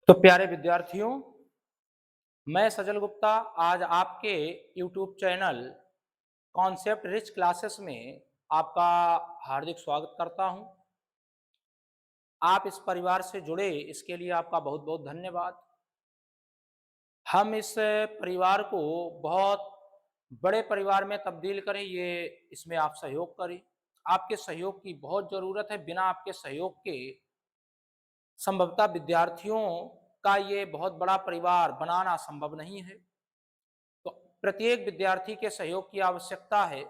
तो प्यारे विद्यार्थियों, मैं सजल गुप्ता आज आपके YouTube channel concept rich classes में आपका हार्दिक स्वागत करता हूं। आप इस परिवार से जुड़े इसके लिए आपका बहुत बहुत धन्यवाद। हम इस परिवार को बहुत बड़े परिवार में तब्दील करें, ये इसमें आप सहयोग करें। आपके सहयोग की बहुत ज़रूरत है। बिना आपके सहयोग के संभवतः विद्यार्थियों का ये बहुत बड़ा परिवार बनाना संभव नहीं है। तो प्रत्येक विद्यार्थी के सहयोग की आवश्यकता है।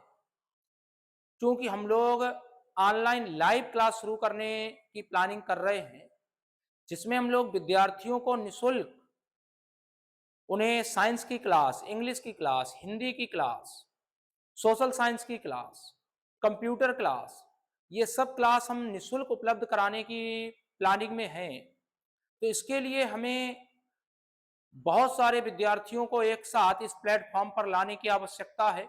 क्योंकि हम लोग ऑनलाइन लाइव क्लास शुरू करने की प्लानिंग कर रहे हैं, जिसमें हम लोग विद्यार्थियों को निःशुल्क उन्हें साइंस की क्लास, इंग्लिश की क्लास, हिंदी की क्लास, सोशल साइंस की क्लास, कंप्यूटर क्लास, ये सब क्लास हम निःशुल्क उपलब्ध कराने की प्लानिंग में हैं। तो इसके लिए हमें बहुत सारे विद्यार्थियों को एक साथ इस प्लेटफॉर्म पर लाने की आवश्यकता है।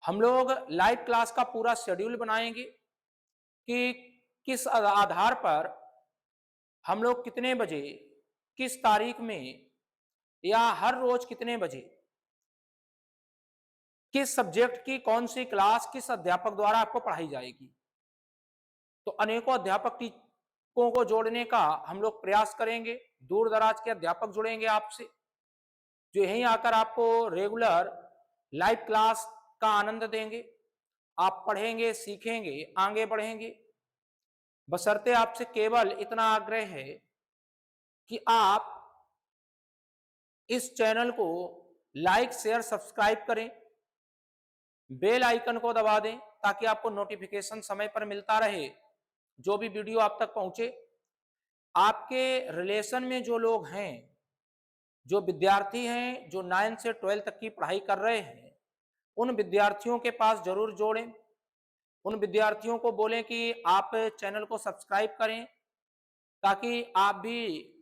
हम लोग लाइव क्लास का पूरा शेड्यूल बनाएंगे कि किस आधार पर हम लोग कितने बजे, किस तारीख में या हर रोज कितने बजे किस सब्जेक्ट की कौन सी क्लास किस अध्यापक द्वारा आपको पढ़ाई जाएगी। तो अनेकों अध्यापकों को जोड़ने का हम लोग प्रयास करेंगे। दूर दराज के अध्यापक जुड़ेंगे आपसे, जो यहीं आकर आपको रेगुलर लाइव क्लास का आनंद देंगे। आप पढ़ेंगे, सीखेंगे, आगे बढ़ेंगे। बशर्ते आपसे केवल इतना आग्रह है कि आप इस चैनल को लाइक, शेयर, सब्सक्राइब करें, बेल आइकन को दबा दें ताकि आपको नोटिफिकेशन समय पर मिलता रहे, जो भी वीडियो आप तक पहुंचे। आपके रिलेशन में जो लोग हैं, जो विद्यार्थी हैं, जो 9 से 12 तक की पढ़ाई कर रहे हैं, उन विद्यार्थियों के पास जरूर जोड़ें। उन विद्यार्थियों को बोलें कि आप चैनल को सब्सक्राइब करें ताकि आप भी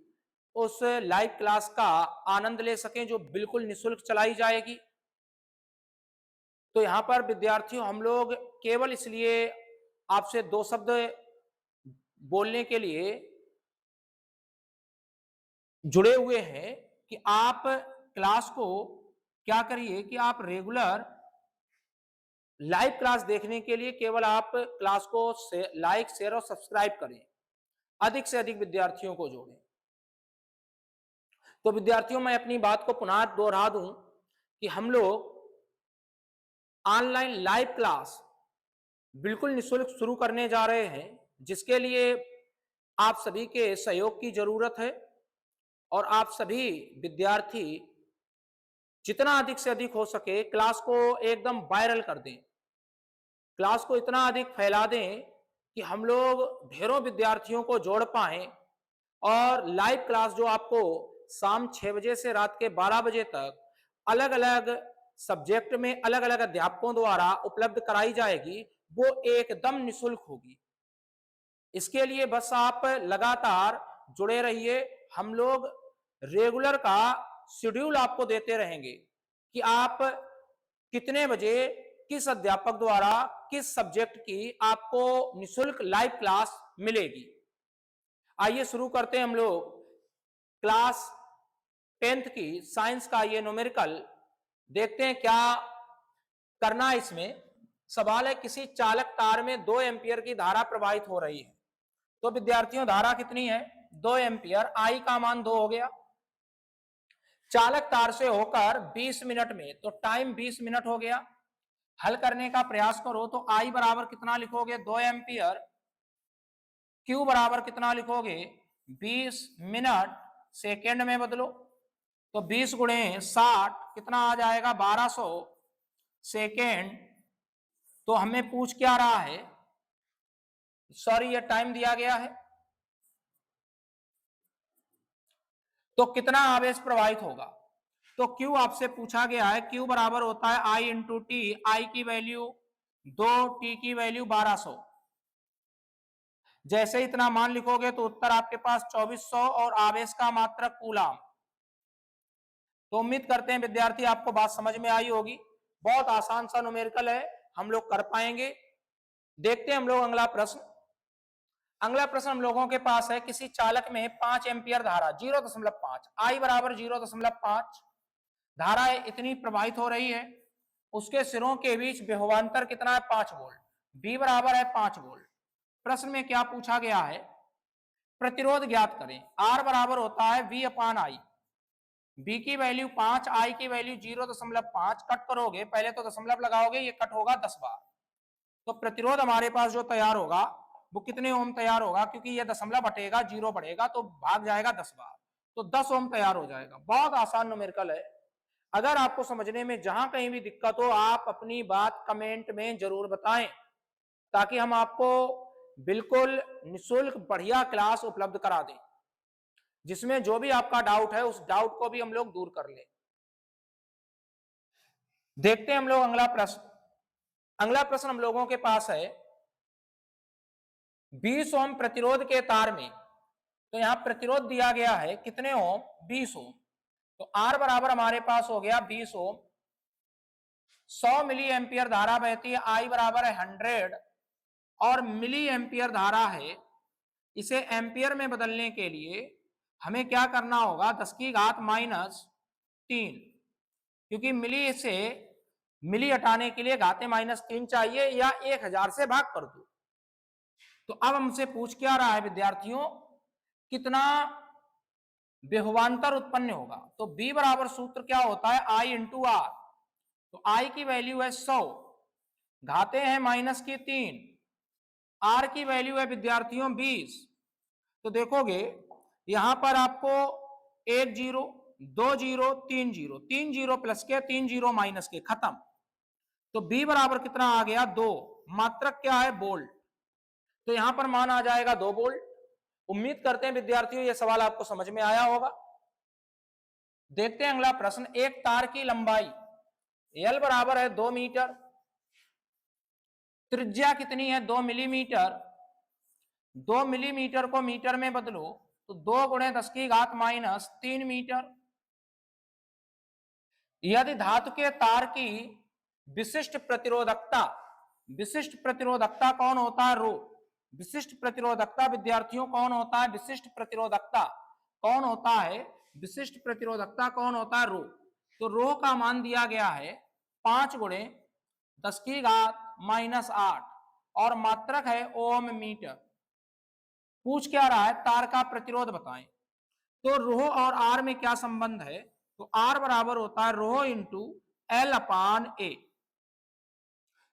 उस लाइव क्लास का आनंद ले सकें, जो बिल्कुल निःशुल्क चलाई जाएगी। तो यहाँ पर विद्यार्थियों, हम लोग केवल इसलिए आपसे 2 शब्द बोलने के लिए जुड़े हुए हैं कि आप क्लास को क्या करिए कि आप रेगुलर लाइव क्लास देखने के लिए केवल आप क्लास को लाइक, शेयर और सब्सक्राइब करें। अधिक से अधिक विद्यार्थियों को जोड़ें। तो विद्यार्थियों, मैं अपनी बात को पुनः दोहरा दूं कि हम लोग ऑनलाइन लाइव क्लास बिल्कुल निःशुल्क शुरू करने जा रहे हैं, जिसके लिए आप सभी के सहयोग की जरूरत है। और आप सभी विद्यार्थी जितना अधिक से अधिक हो सके क्लास को एकदम वायरल कर दें, क्लास को इतना अधिक फैला दें कि हम लोग ढेरों विद्यार्थियों को जोड़ पाएं और लाइव क्लास जो आपको शाम 6 बजे से रात के 12 बजे तक अलग अलग सब्जेक्ट में अलग अलग अध्यापकों द्वारा उपलब्ध कराई जाएगी, वो एकदम निःशुल्क होगी। इसके लिए बस आप लगातार जुड़े रहिए। हम लोग रेगुलर का शेड्यूल आपको देते रहेंगे कि आप कितने बजे किस अध्यापक द्वारा किस सब्जेक्ट की आपको निःशुल्क लाइव क्लास मिलेगी। आइए शुरू करते हैं हम लोग क्लास 10th की साइंस का ये न्यूमेरिकल। देखते हैं क्या करना है इसमें। सवाल है, किसी चालक तार में 2 एम्पियर की धारा प्रवाहित हो रही है। तो विद्यार्थियों, धारा कितनी है? 2 एम्पियर। आई का मान 2 हो गया। चालक तार से होकर 20 मिनट में, तो टाइम 20 मिनट हो गया। हल करने का प्रयास करो तो आई बराबर कितना लिखोगे? 2 एम्पियर। क्यू बराबर कितना लिखोगे? 20 मिनट सेकेंड में बदलो, तो 20 गुणे 60 कितना आ जाएगा? 1200 सेकेंड। तो हमें पूछ क्या रहा है? सॉरी, ये टाइम दिया गया है। तो कितना आवेश प्रवाहित होगा? तो Q आपसे पूछा गया है। Q बराबर होता है I इंटू टी। आई की वैल्यू 2, टी की वैल्यू 1200। जैसे इतना मान लिखोगे तो उत्तर आपके पास 2400 और आवेश का मात्रक कूलाम। तो उम्मीद करते हैं विद्यार्थी आपको बात समझ में आई होगी। बहुत आसान सा न्यूमेरिकल है, हम लोग कर पाएंगे। देखते हैं हम लोग अगला प्रश्न। अगला प्रश्न हम लोगों के पास है, किसी चालक में 5 एम्पियर धारा 0.5 आई बराबर 0.5 धारा इतनी प्रवाहित हो रही है, उसके सिरों के बीच विभवांतर कितना है 5 वोल्ट, बी बराबर है 5 वोल्ट। प्रश्न में क्या पूछा गया है, प्रतिरोध ज्ञात करें। आर बराबर होता है वी अपान आई, बी की वैल्यू 5, आई की वैल्यू 0.5, कट करोगे पहले तो दशमलव लगाओगे, ये कट होगा 10 बार, तो प्रतिरोध हमारे पास जो तैयार होगा वो कितने ओम तैयार होगा, क्योंकि ये दशमलव हटेगा, जीरो बढ़ेगा तो भाग जाएगा 10 बार, तो 10 ओम तैयार हो जाएगा। बहुत आसान न्यूमेरिकल है। अगर आपको समझने में जहां कहीं भी दिक्कत हो, आप अपनी बात कमेंट में जरूर बताएं, ताकि हम आपको बिल्कुल निःशुल्क बढ़िया क्लास उपलब्ध करा दें, जिसमें जो भी आपका डाउट है उस डाउट को भी हम लोग दूर कर लें। देखते हैं हम लोग अगला प्रश्न। अगला प्रश्न हम लोगों के पास है, 20 ओम प्रतिरोध के तार में, तो यहां प्रतिरोध दिया गया है कितने ओम, 20 ओम, तो आर बराबर हमारे पास हो गया 20 ओम, 100 मिली एम्पियर धारा बहती है, आई बराबर है 100 और मिली एम्पियर धारा है, इसे एम्पियर में बदलने के लिए हमें क्या करना होगा, 10 की घात -3, क्योंकि मिली से मिली हटाने के लिए घाते -3 चाहिए, या 1000 से भाग कर दो। तो अब हमसे पूछ क्या रहा है विद्यार्थियों, कितना विभवांतर उत्पन्न होगा, तो B बराबर सूत्र क्या होता है, I इंटू आर, तो I की वैल्यू है 100, घाते हैं -3, R की वैल्यू है विद्यार्थियों 20, तो देखोगे यहां पर आपको 1 zero 2 zero 3 zero, 3 zero plus के 3 जीरो माइनस के, खत्म। तो B बराबर कितना आ गया 2, मात्रक क्या है वोल्ट, तो यहां पर मान आ जाएगा 2 वोल्ट। उम्मीद करते हैं विद्यार्थियों ये सवाल आपको समझ में आया होगा। देखते हैं अगला प्रश्न, एक तार की लंबाई L बराबर है 2 मीटर, त्रिज्या कितनी है 2 मिलीमीटर, 2 मिलीमीटर को मीटर में बदलो तो 2 गुणे 10 की घात -3 मीटर। यदि धातु के तार की विशिष्ट प्रतिरोधकता, विशिष्ट प्रतिरोधकता कौन होता है, रो, विशिष्ट प्रतिरोधकता विद्यार्थियों कौन होता है, विशिष्ट प्रतिरोधकता कौन होता है, विशिष्ट प्रतिरोधकता कौन होता है, रो, तो रो का मान दिया गया है 5 गुणे 10 की घात -8 और मात्रक है ओम मीटर। पूछ क्या रहा है, तार का प्रतिरोध बताएं, तो रो और आर में क्या संबंध है, तो आर बराबर होता है रो इंटू एल अपान ए,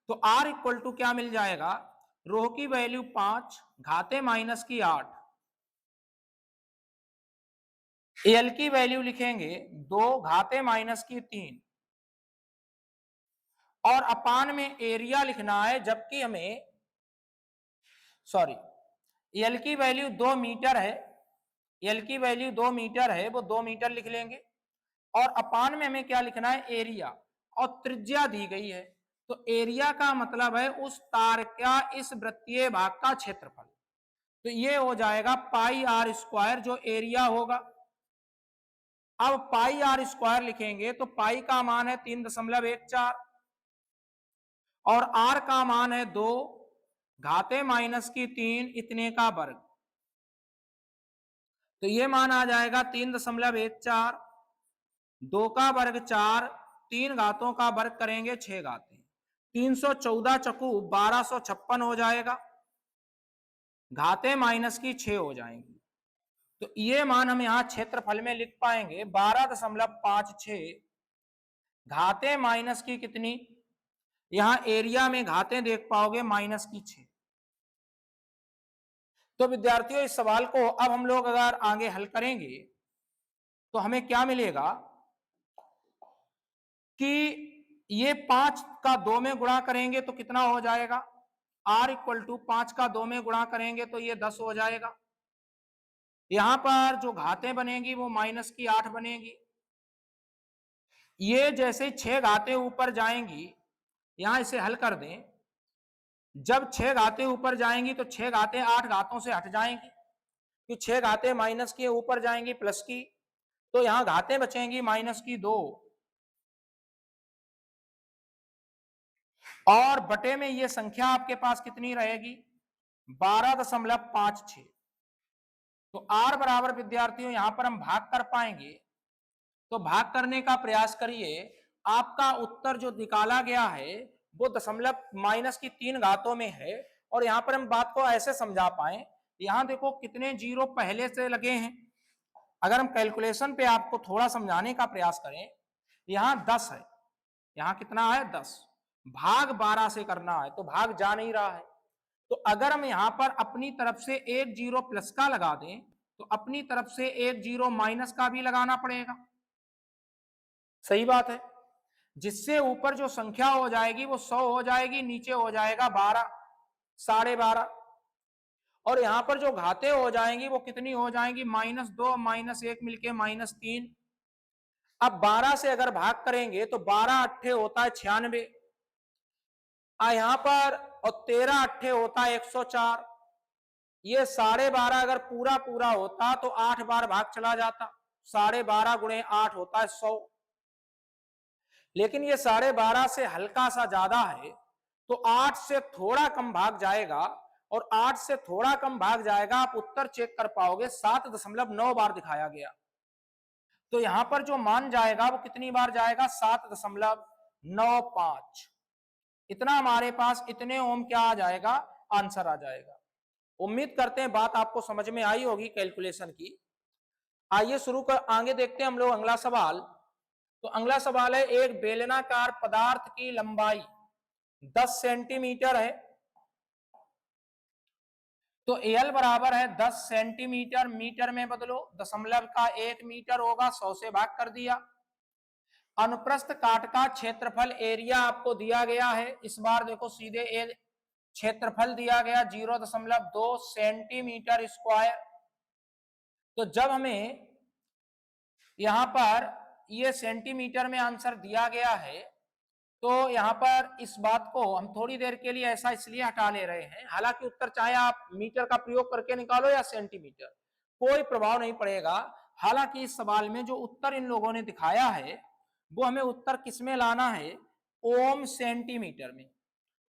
तो आर इक्वल टू क्या मिल जाएगा, रो की वैल्यू 5 घाते -8, एल की वैल्यू लिखेंगे 2 घाते -3 और अपान में एरिया लिखना है, जबकि हमें सॉरी एल की वैल्यू 2 मीटर है, एल की वैल्यू 2 मीटर है, वो 2 मीटर लिख लेंगे और अपान में हमें क्या लिखना है, एरिया, और त्रिज्या दी गई है, तो एरिया का मतलब है उस तार का इस वृत्तीय भाग का क्षेत्रफल, तो ये हो जाएगा पाई आर स्क्वायर जो एरिया होगा। अब पाई आर स्क्वायर लिखेंगे तो पाई का मान है 3.14 और आर का मान है 2 घाते -3 इतने का वर्ग, तो ये मान आ जाएगा 3.14, 2 का वर्ग 4, 3 घातों का वर्ग करेंगे 6 घातें, 314 चकू 1256 हो जाएगा, घातें -6 हो जाएंगी, तो ये मान हम यहां क्षेत्रफल में लिख पाएंगे 12.56, घातें कितनी, यहां एरिया में घातें देख पाओगे -6। तो विद्यार्थियों इस सवाल को अब हम लोग अगर आगे हल करेंगे तो हमें क्या मिलेगा कि ये 5 का 2 में गुणा करेंगे तो कितना हो जाएगा, R इक्वल टू 5 का 2 में गुणा करेंगे तो ये 10 हो जाएगा, यहां पर जो घातें बनेगी वो -8 बनेगी, ये जैसे 6 घातें ऊपर जाएंगी, यहां इसे हल कर दें, जब 6 घातें ऊपर जाएंगी तो 6 घातें 8 घातों से हट जाएंगी, कि 6 घातें माइनस की ऊपर जाएंगी प्लस की, तो यहां घातें बचेंगी -2 और बटे में ये संख्या आपके पास कितनी रहेगी 12.56। तो R बराबर विद्यार्थियों यहां पर हम भाग कर पाएंगे, तो भाग करने का प्रयास करिए। आपका उत्तर जो निकाला गया है वो दशमलव माइनस की 3 घातों में है। और यहां पर हम बात को ऐसे समझा पाए, यहां देखो कितने जीरो पहले से लगे हैं। अगर हम कैलकुलेशन पे आपको थोड़ा समझाने का प्रयास करें, यहां 10 है, यहां कितना है 10, भाग 12 से करना है तो भाग जा नहीं रहा है। तो अगर हम यहां पर अपनी तरफ से एक जीरो प्लस का लगा दें तो अपनी तरफ से एक जीरो माइनस का भी लगाना पड़ेगा। सही बात है। जिससे ऊपर जो संख्या हो जाएगी वो 100 हो जाएगी, नीचे हो जाएगा 12, 12.5। और यहां पर जो घाते हो जाएंगी वो कितनी हो जाएंगी, -2 -1 मिलके -3। अब 12 से अगर भाग करेंगे तो 12 अट्ठे होता है 96, यहां पर, और 13 अट्ठे होता है 104। ये 12.5 अगर पूरा पूरा होता तो 8 बार भाग चला जाता, 12.5 गुणे 8 होता है 100। लेकिन ये 12.5 से हल्का सा ज्यादा है तो 8 से थोड़ा कम भाग जाएगा, और 8 से थोड़ा कम भाग जाएगा। आप उत्तर चेक कर पाओगे 7.9 बार दिखाया गया। तो यहां पर जो मान जाएगा वो कितनी बार जाएगा, 7.95। इतना हमारे पास इतने ओम क्या आ जाएगा, आंसर आ जाएगा। उम्मीद करते हैं बात आपको समझ में आई होगी कैलकुलेशन की। आइए शुरू कर आगे देखते हैं हम लोग अगला सवाल। तो अगला सवाल है, एक बेलनाकार पदार्थ की लंबाई 10 सेंटीमीटर है। तो एल बराबर है 10 सेंटीमीटर, मीटर में बदलो, दशमलव का 1 मीटर होगा, 100 से भाग कर दिया। अनुप्रस्थ काट का क्षेत्रफल एरिया आपको दिया गया है। इस बार देखो सीधे क्षेत्रफल दिया गया 0.2 सेंटीमीटर स्क्वायर। तो जब हमें यहां पर ये सेंटीमीटर में आंसर दिया गया है तो यहां पर इस बात को हम थोड़ी देर के लिए ऐसा इसलिए हटा ले रहे हैं, हालांकि उत्तर चाहे आप मीटर का प्रयोग करके निकालो या सेंटीमीटर, कोई प्रभाव नहीं पड़ेगा। हालांकि इस सवाल में जो उत्तर इन लोगों ने दिखाया है वो हमें उत्तर किस में लाना है, ओम सेंटीमीटर में।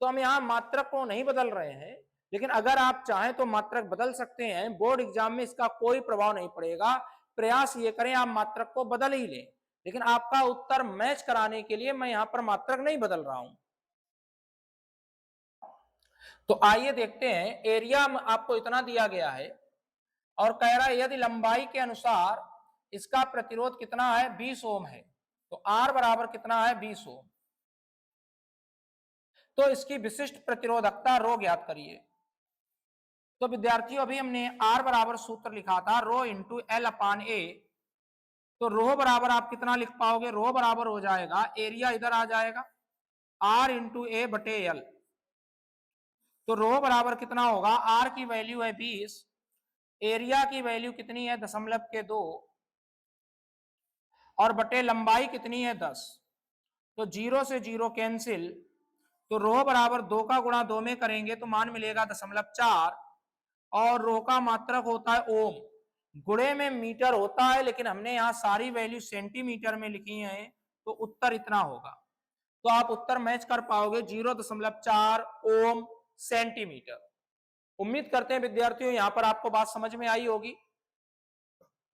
तो हम यहाँ मात्रक को नहीं बदल रहे हैं, लेकिन अगर आप चाहें तो मात्रक बदल सकते हैं। बोर्ड एग्जाम में इसका कोई प्रभाव नहीं पड़ेगा। प्रयास ये करें आप मात्रक को बदल ही लें, लेकिन आपका उत्तर मैच कराने के लिए मैं यहां पर मात्रक नहीं बदल रहा हूं। तो आइए देखते हैं, एरिया आपको इतना दिया गया है और कह रहा है यदि लंबाई के अनुसार इसका प्रतिरोध कितना है, 20 ओम है। तो आर बराबर कितना है, 20 ओम। तो इसकी विशिष्ट प्रतिरोधकता रो ज्ञात करिए। तो विद्यार्थियों अभी हमने आर बराबर सूत्र लिखा था रो इंटू एल अपान ए। तो रो बराबर आप कितना लिख पाओगे, रो बराबर हो जाएगा, एरिया इधर आ जाएगा, आर इंटू ए बटे एल। तो रो बराबर कितना होगा, आर की वैल्यू है 20, एरिया की वैल्यू कितनी है 0.2, और बटे लंबाई कितनी है 10। तो 0 से 0 कैंसिल। तो रो बराबर 2 का गुणा 2 में करेंगे तो मान मिलेगा 0.4, और रो का मात्रक होता है ओम, गुणे में मीटर होता है, लेकिन हमने यहाँ सारी वैल्यू सेंटीमीटर में लिखी है तो उत्तर इतना होगा। तो आप उत्तर मैच कर पाओगे 0.4 ओम सेंटीमीटर। उम्मीद करते हैं विद्यार्थियों यहां पर आपको बात समझ में आई होगी।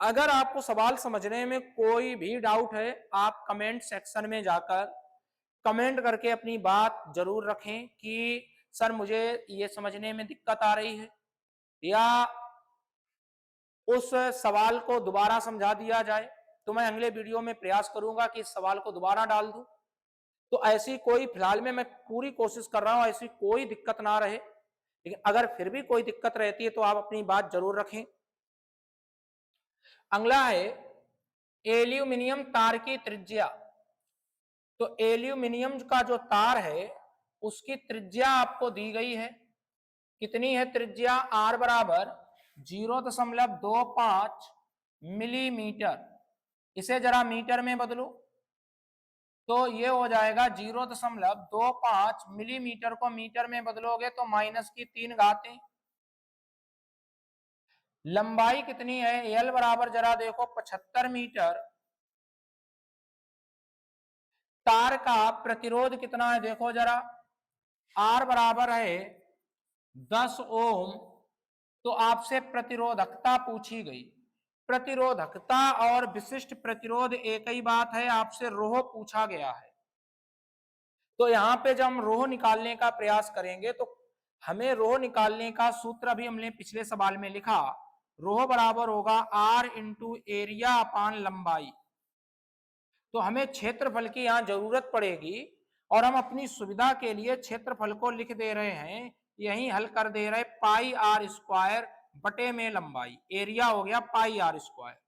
अगर आपको सवाल समझने में कोई भी डाउट है आप कमेंट सेक्शन में जाकर कमेंट करके अपनी बात जरूर रखें कि सर मुझे ये समझने में दिक्कत आ रही है, या उस सवाल को दोबारा समझा दिया जाए। तो मैं अगले वीडियो में प्रयास करूंगा कि इस सवाल को दोबारा डाल दूं। तो ऐसी कोई, फिलहाल में मैं पूरी कोशिश कर रहा हूं ऐसी कोई दिक्कत ना रहे, लेकिन अगर फिर भी कोई दिक्कत रहती है तो आप अपनी बात जरूर रखें। अगला है एल्यूमिनियम तार की त्रिज्या। तो एल्यूमिनियम का जो तार है उसकी त्रिज्या आपको दी गई है, कितनी है त्रिज्या, आर बराबर 0.25 मिलीमीटर। इसे जरा मीटर में बदलो तो ये हो जाएगा 0.25 मिलीमीटर को मीटर में बदलोगे तो माइनस की 3 घातें। लंबाई कितनी है, एल बराबर जरा देखो 75 मीटर। तार का प्रतिरोध कितना है देखो जरा, आर बराबर है 10 ओम। तो आपसे प्रतिरोधकता पूछी गई। प्रतिरोधकता और विशिष्ट प्रतिरोध एक ही बात है, आपसे रोह पूछा गया है। तो यहां पे जब हम रोह निकालने का प्रयास करेंगे तो हमें रोह निकालने का सूत्र अभी हमने पिछले सवाल में लिखा, रोह बराबर होगा आर इंटू एरिया अपान लंबाई। तो हमें क्षेत्रफल की यहां जरूरत पड़ेगी और हम अपनी सुविधा के लिए क्षेत्रफल को लिख दे रहे हैं, यही हल कर दे रहे, पाई आर स्क्वायर बटे में लंबाई, एरिया हो गया पाई आर स्क्वायर।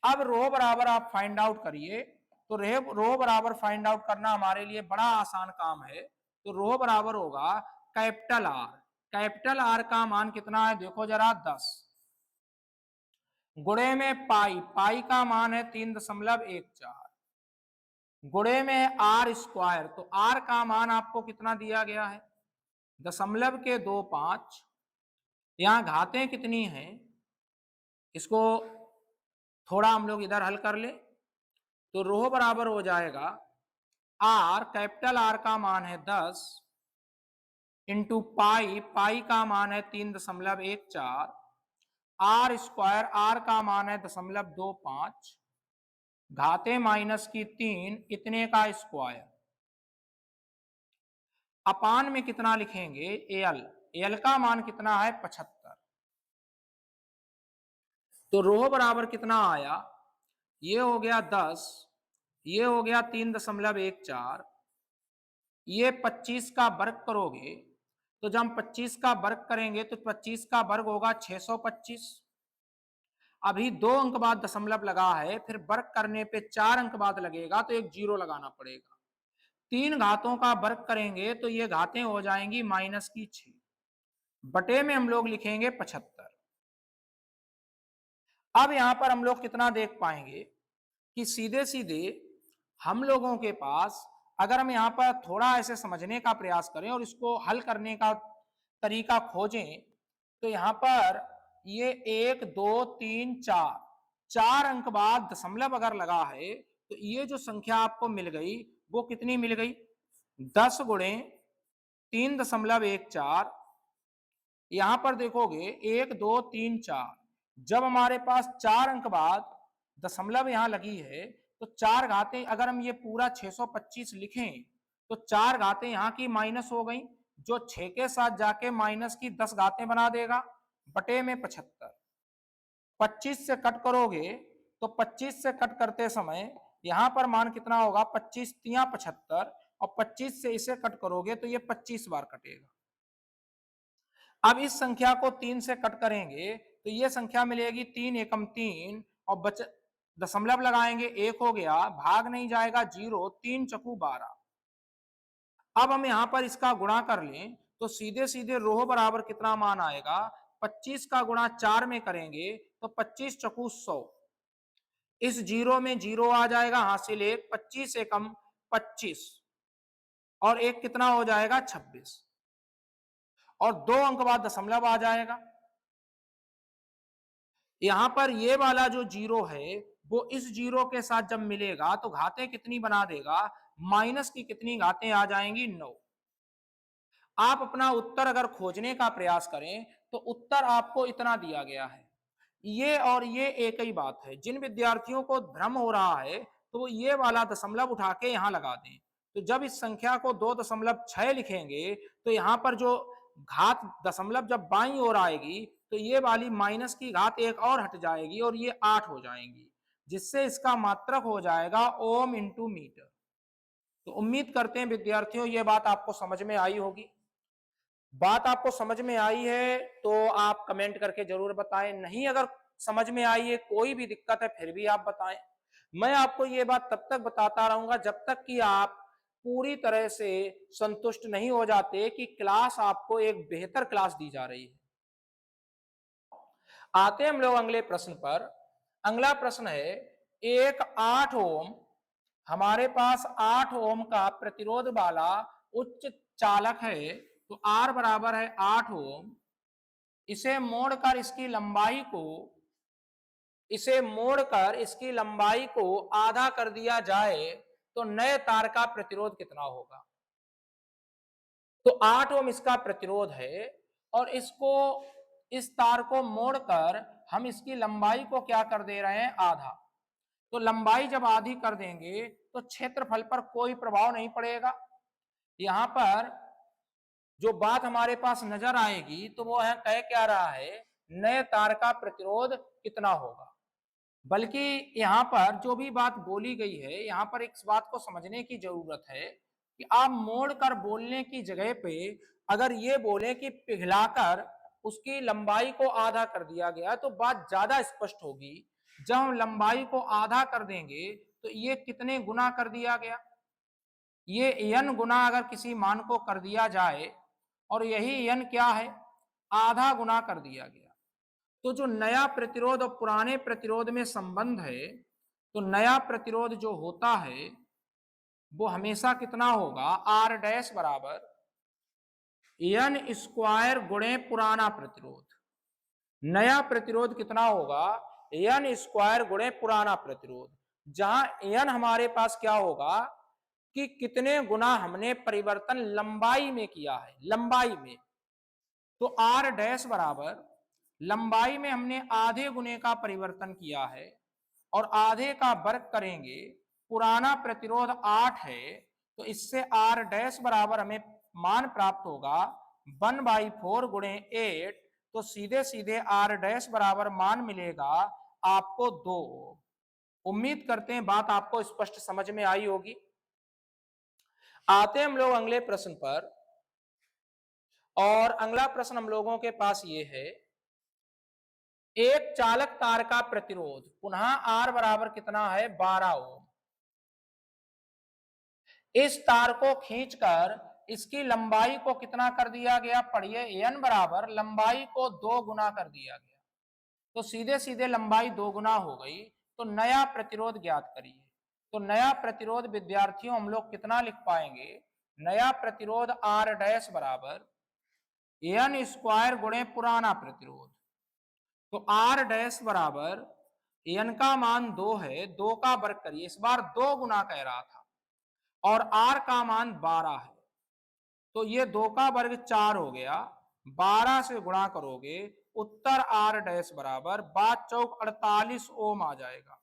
अब रो बराबर आप फाइंड आउट करिए। तो रो बराबर फाइंड आउट करना हमारे लिए बड़ा आसान काम है। तो रो बराबर होगा कैपिटल आर। कैपिटल आर का मान कितना है देखो जरा, 10 गुणे में पाई, पाई का मान है 3.14 गुणे में आर स्क्वायर। तो आर का मान आपको कितना दिया गया है, 0.25। यहां घातें कितनी हैं, इसको थोड़ा हम लोग इधर हल कर ले। तो रो बराबर हो जाएगा आर, कैपिटल आर का मान है 10 इंटू पाई, पाई का मान है 3.14, आर स्क्वायर, आर का मान है 0.25, घाते माइनस की 3, इतने का स्क्वायर, अपान में कितना लिखेंगे, एल, एल का मान कितना है 75। तो रो बराबर कितना आया, ये हो गया 10, ये हो गया 3.14, ये 25 का वर्ग करोगे तो जब हम 25 का वर्ग करेंगे तो 25 का वर्ग होगा 625। अभी 2 अंक बाद दशमलव लगा है, फिर वर्ग करने पे 4 अंक बाद लगेगा तो एक जीरो लगाना पड़ेगा। 3 घातों का वर्ग करेंगे तो ये घातें हो जाएंगी माइनस की 6, बटे में हम लोग लिखेंगे 75। अब यहां पर हम लोग कितना देख पाएंगे कि सीधे सीधे हम लोगों के पास, अगर हम यहाँ पर थोड़ा ऐसे समझने का प्रयास करें और इसको हल करने का तरीका खोजें, तो यहाँ पर ये 1 2 3 4, 4 अंक बाद दशमलव अगर लगा है तो ये जो संख्या आपको मिल गई वो कितनी मिल गई, 10 गुणे 3.14। यहां पर देखोगे 1 2 3 4, जब हमारे पास 4 अंक बाद दशमलव यहां लगी है तो 4 घातें, अगर हम ये पूरा 625 लिखें तो 4 घातें यहां की माइनस हो गई, जो 6 के साथ जाके माइनस की 10 घातें बना देगा, बटे में 75। 25 से कट करोगे तो 25 से कट करते समय यहां पर मान कितना होगा, 25 तिया 75, और 25 से इसे कट करोगे तो ये 25 बार कटेगा। अब इस संख्या को 3 से कट करेंगे तो ये संख्या मिलेगी 3 एकम 3, और बच दशमलव लगाएंगे, 1 हो गया, भाग नहीं जाएगा 0, 3 चकू 12। अब हम यहां पर इसका गुणा कर लें तो सीधे सीधे रोह बराबर कितना मान आएगा, 25 का गुणा 4 में करेंगे तो 25 चकू 100, इस जीरो में जीरो आ जाएगा, हासिल 1, 25 एकम 25, और एक कितना हो जाएगा 26, और 2 अंक बाद दशमलव आ जाएगा। यहां पर ये वाला जो जीरो है वो इस जीरो के साथ जब मिलेगा तो घातें कितनी बना देगा, माइनस की कितनी घातें आ जाएंगी, 9। आप अपना उत्तर अगर खोजने का प्रयास करें तो उत्तर आपको इतना दिया गया है। ये और ये एक ही बात है। जिन विद्यार्थियों को भ्रम हो रहा है तो वो ये वाला दशमलव उठा के यहां लगा दें। तो जब इस संख्या को 2.6 लिखेंगे तो यहां पर जो घात दशमलव जब बाईं ओर आएगी तो ये वाली माइनस की घात एक और हट जाएगी और ये 8 हो जाएंगी, जिससे इसका मात्रक हो जाएगा ओम इंटू मीटर। तो उम्मीद करते हैं विद्यार्थियों ये बात आपको समझ में आई होगी। बात आपको समझ में आई है तो आप कमेंट करके जरूर बताएं, नहीं अगर समझ में आई है, कोई भी दिक्कत है, फिर भी आप बताएं। मैं आपको ये बात तब तक बताता रहूंगा जब तक कि आप पूरी तरह से संतुष्ट नहीं हो जाते कि क्लास आपको एक बेहतर क्लास दी जा रही है। आते हम लोग अगले प्रश्न पर। अगला प्रश्न है, एक 8 ओम, हमारे पास 8 ओम का प्रतिरोध वाला उच्च चालक है। तो R बराबर है 8 ओम, इसे मोड़कर इसकी लंबाई को आधा कर दिया जाए तो नए तार का प्रतिरोध कितना होगा। तो 8 ओम इसका प्रतिरोध है और इसको, इस तार को मोड़कर हम इसकी लंबाई को क्या कर दे रहे हैं, आधा। तो लंबाई जब आधी कर देंगे तो क्षेत्रफल पर कोई प्रभाव नहीं पड़ेगा। यहां पर जो बात हमारे पास नजर आएगी तो वो है, कह क्या रहा है, नए तार का प्रतिरोध कितना होगा। बल्कि यहां पर जो भी बात बोली गई है, यहां पर इस बात को समझने की जरूरत है कि आप मोड़ कर बोलने की जगह पे अगर ये बोले कि पिघलाकर उसकी लंबाई को आधा कर दिया गया तो बात ज्यादा स्पष्ट होगी। जब हम लंबाई को आधा कर देंगे तो ये कितने गुना कर दिया गया, ये n गुना अगर किसी मान को कर दिया जाए और यही n क्या है, आधा गुना कर दिया गया, तो जो नया प्रतिरोध और पुराने प्रतिरोध में संबंध है, तो नया प्रतिरोध जो होता है वो हमेशा कितना होगा, आर डैश बराबर एन स्क्वायर गुणे पुराना प्रतिरोध। नया प्रतिरोध कितना होगा, एन स्क्वायर गुणे पुराना प्रतिरोध, जहां एन हमारे पास क्या होगा कि कितने गुना हमने परिवर्तन लंबाई में किया है, लंबाई में। तो आर डैश बराबर लंबाई में हमने आधे गुने का परिवर्तन किया है और आधे का वर्ग करेंगे, पुराना प्रतिरोध 8 है तो इससे आर डैश बराबर हमें मान प्राप्त होगा 1/4 गुणे 8। तो सीधे सीधे आर डैश बराबर मान मिलेगा आपको 2। उम्मीद करते हैं बात आपको स्पष्ट समझ में आई होगी। आते हम लोग अगले प्रश्न पर, और अगला प्रश्न हम लोगों के पास ये है, एक चालक तार का प्रतिरोध पुनः आर बराबर कितना है, 12 ओम। इस तार को खींचकर इसकी लंबाई को कितना कर दिया गया, पढ़िए, एन बराबर लंबाई को 2 गुना कर दिया गया, तो सीधे सीधे लंबाई 2 गुना हो गई। तो नया प्रतिरोध ज्ञात करिए। तो नया प्रतिरोध विद्यार्थियों हम लोग कितना लिख पाएंगे, नया प्रतिरोध आर डैश बराबर एन स्क्वायर गुणे पुराना प्रतिरोध। तो आर डैश बराबर एन का मान 2 है, 2 का वर्ग करिए, इस बार 2 गुना कह रहा था, और आर का मान 12 है तो ये 2 का वर्ग 4 हो गया, 12 से गुणा करोगे, उत्तर आर डैश बराबर 5 चौक 48 ओम आ जाएगा।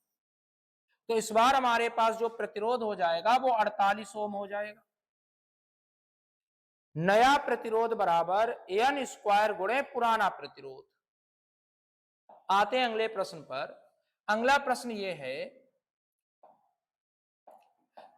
तो इस बार हमारे पास जो प्रतिरोध हो जाएगा वो 48 ओम हो जाएगा। नया प्रतिरोध बराबर एन स्क्वायर गुणे पुराना प्रतिरोध। आते हैं अगले प्रश्न पर। अगला प्रश्न ये है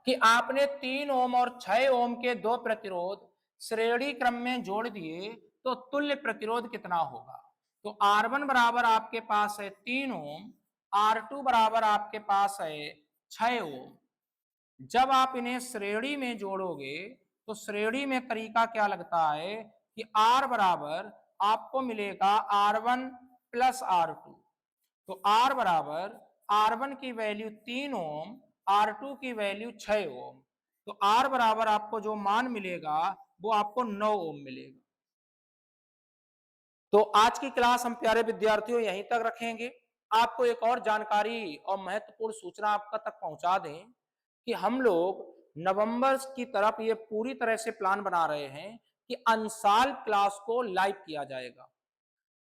कि आपने 3 ओम और 6 ओम के दो प्रतिरोध श्रेणी क्रम में जोड़ दिए तो तुल्य प्रतिरोध कितना होगा। तो R1 बराबर आपके पास है 3 ओम, R2 बराबर आपके पास है 6 ओम। जब आप इन्हें श्रेणी में जोड़ोगे तो श्रेणी में तरीका क्या लगता है कि R बराबर आपको मिलेगा R1 प्लस R2। तो R बराबर R1 की वैल्यू 3 ओम, R2 की वैल्यू 6 ओम। तो R बराबर आपको जो मान मिलेगा वो आपको 9 ओम मिलेगा। तो आज की क्लास हम प्यारे विद्यार्थियों यहीं तक रखेंगे। आपको एक और जानकारी और महत्वपूर्ण सूचना आपका तक पहुंचा दें कि हम लोग नवंबर की तरफ ये पूरी तरह से प्लान बना रहे हैं कि अंशाल क्लास को लाइव किया जाएगा।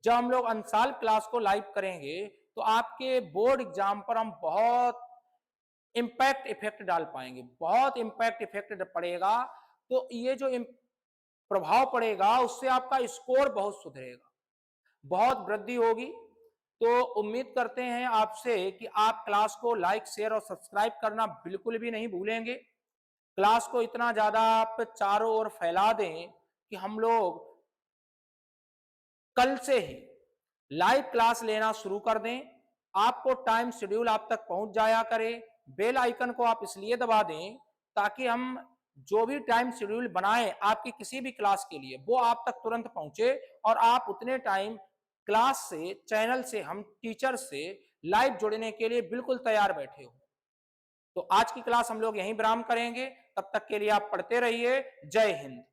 जब हम लोग अंशाल क्लास को लाइव करेंगे तो आपके बोर्ड एग्जाम पर हम बहुत इंपैक्ट इफेक्ट डाल पाएंगे, बहुत इंपैक्ट इफेक्ट पड़ेगा। तो ये जो प्रभाव पड़ेगा उससे आपका स्कोर बहुत सुधरेगा, बहुत वृद्धि होगी। तो उम्मीद करते हैं आपसे कि आप क्लास को लाइक, शेयर और सब्सक्राइब करना बिल्कुल भी नहीं भूलेंगे। क्लास को इतना ज्यादा आप चारों ओर फैला दें कि हम लोग कल से ही लाइव क्लास लेना शुरू कर दें। आपको टाइम शेड्यूल आप तक पहुंच जाया करे। बेल आइकन को आप इसलिए दबा दें ताकि हम जो भी टाइम शेड्यूल बनाएं आपकी किसी भी क्लास के लिए वो आप तक तुरंत पहुंचे और आप उतने टाइम क्लास से, चैनल से, हम टीचर से लाइव जुड़ने के लिए बिल्कुल तैयार बैठे हो। तो आज की क्लास हम लोग यहीं विराम करेंगे। तब तक के लिए आप पढ़ते रहिए। जय हिंद।